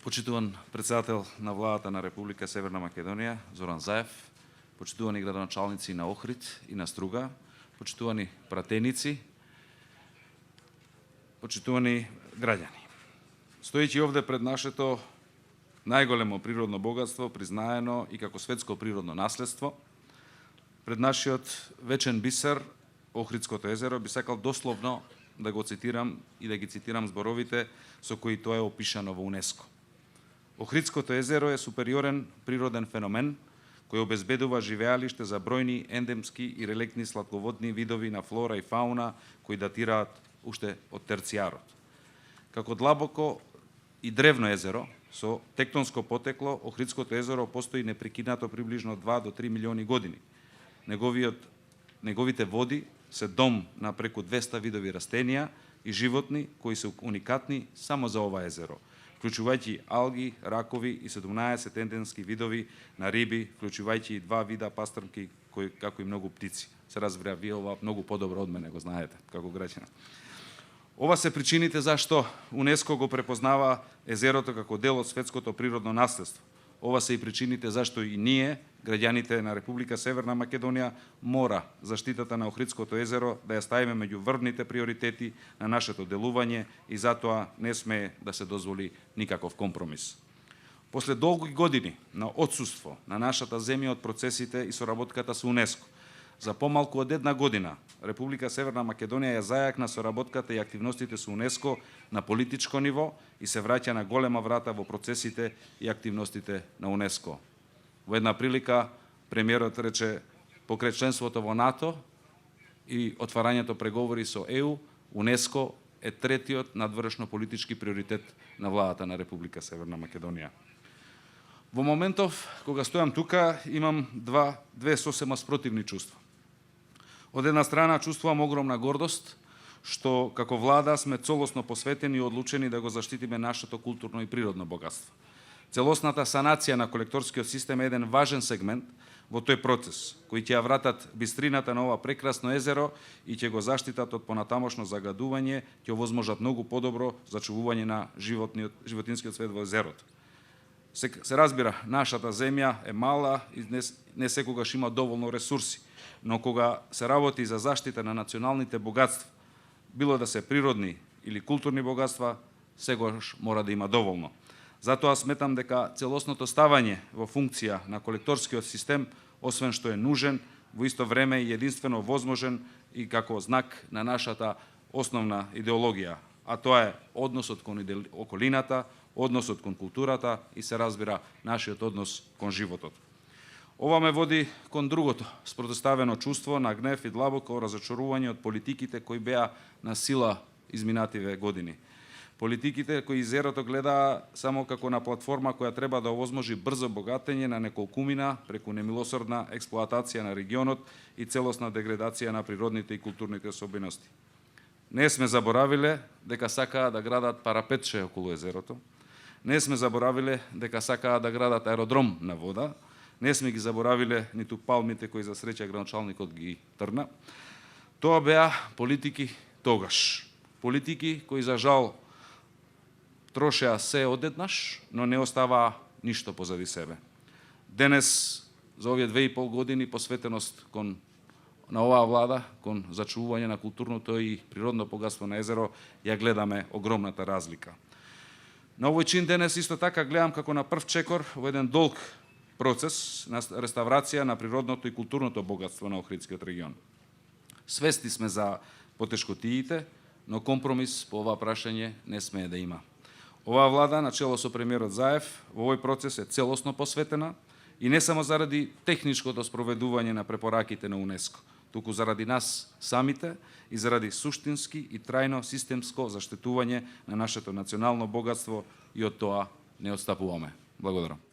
Почитуван председател на владата на Република Северна Македонија, Зоран Заев, почитувани градоначалници на Охрид и на Струга, почитувани пратеници, почитувани граѓани. Стоејќи овде пред нашето најголемо природно богатство, признаено и како светско природно наследство, пред нашиот вечен бисер, Охридското езеро, би сакал дословно да го цитирам и да ги цитирам зборовите со кои тоа е опишано во УНЕСКО. Охридското езеро е супериорен природен феномен кој обезбедува живеалиште за бројни ендемски и релектни сладководни видови на флора и фауна кои датираат уште од терцијарот. Како длабоко и древно езеро со тектонско потекло, Охридското езеро постои непрекинато приближно 2 до 3 милиони години. Неговите води се дом на преку 200 видови растенија и животни кои се уникатни само за ова езеро, вклучувајќи алги, ракови и 17 ендемски видови на риби, вклучувајќи и 2 вида пастрмки, како и многу птици. Се разбира, вие ова многу подобро од мене го знаете, како граѓани. Ова се причините зашто УНЕСКО го препознава езерото како дел од светското природно наследство. Ова се и причините зашто и ние, граѓаните на Република Северна Македонија, мора заштитата на Охридското езеро да ја ставиме меѓу врвните приоритети на нашето делување и затоа не смее да се дозволи никаков компромис. После долги години на отсуство на нашата земја од процесите и соработката со УНЕСКО, за помалку од една година Република Северна Македонија ја зајакна соработката и активностите со УНЕСКО на политичко ниво и се враќа на голема врата во процесите и активностите на УНЕСКО. Во една прилика премиерот рече покрај членството во НАТО и отварањето преговори со ЕУ, УНЕСКО е третиот надвршно политички приоритет на владата на Република Северна Македонија. Во моментов кога стојам тука, имам две сосема спротивни чувства. Од една страна чувствувам огромна гордост што како влада сме целосно посветени и одлучени да го заштитиме нашето културно и природно богатство. Целосната санација на колекторскиот систем е еден важен сегмент во тој процес, кој ќе ја вратат бистрината на ова прекрасно езеро и ќе го заштитат од понатамошно загадување, ќе овозможат многу подобро зачувување на животинскиот свет во езерото. Се разбира, нашата земја е мала и не секогаш има доволно ресурси, но кога се работи за заштита на националните богатства, било да се природни или културни богатства, секогаш мора да има доволно. Затоа сметам дека целосното ставање во функција на колекторскиот систем, освен што е нужен, во исто време и единствено возможен и како знак на нашата основна идеологија, а тоа е односот кон околината, односот кон културата и се разбира нашиот однос кон животот. Ова ме води кон другото спротставено чувство на гнев и длабоко разочарување од политиките кои беа на сила изминативе години. Политиките кои езерото гледаа само како на платформа која треба да овозможи брзо богатење на неколкумина преку немилосордна експлоатација на регионот и целосна деградација на природните и културните особености. Не сме заборавиле дека сакаа да градат парапетче околу езерото, не сме заборавиле дека сакаа да градат аеродром на вода, не сме ги заборавиле ниту палмите кои за среќа градоначалникот ги трна. Тоа беа политики тогаш. Политики кои за жал трошеа се одеднаш, но не оставаа ништо позади себе. Денес, за овие 2,5 години посветеност на оваа влада, кон зачувување на културното и природно богатство на езеро, ја гледаме огромната разлика. На овој чин денес исто така гледам како на прв чекор во еден долг процес на реставрација на природното и културното богатство на Охридскиот регион. Свесни сме за потешкотиите, но компромис по ова прашање не смее да има. Оваа влада, на чело со премиерот Заев, во овој процес е целосно посветена и не само заради техничкото спроведување на препораките на УНЕСКО, туку заради нас самите и заради суштински и трајно системско заштитување на нашето национално богатство и од тоа не отстапуваме. Благодарам.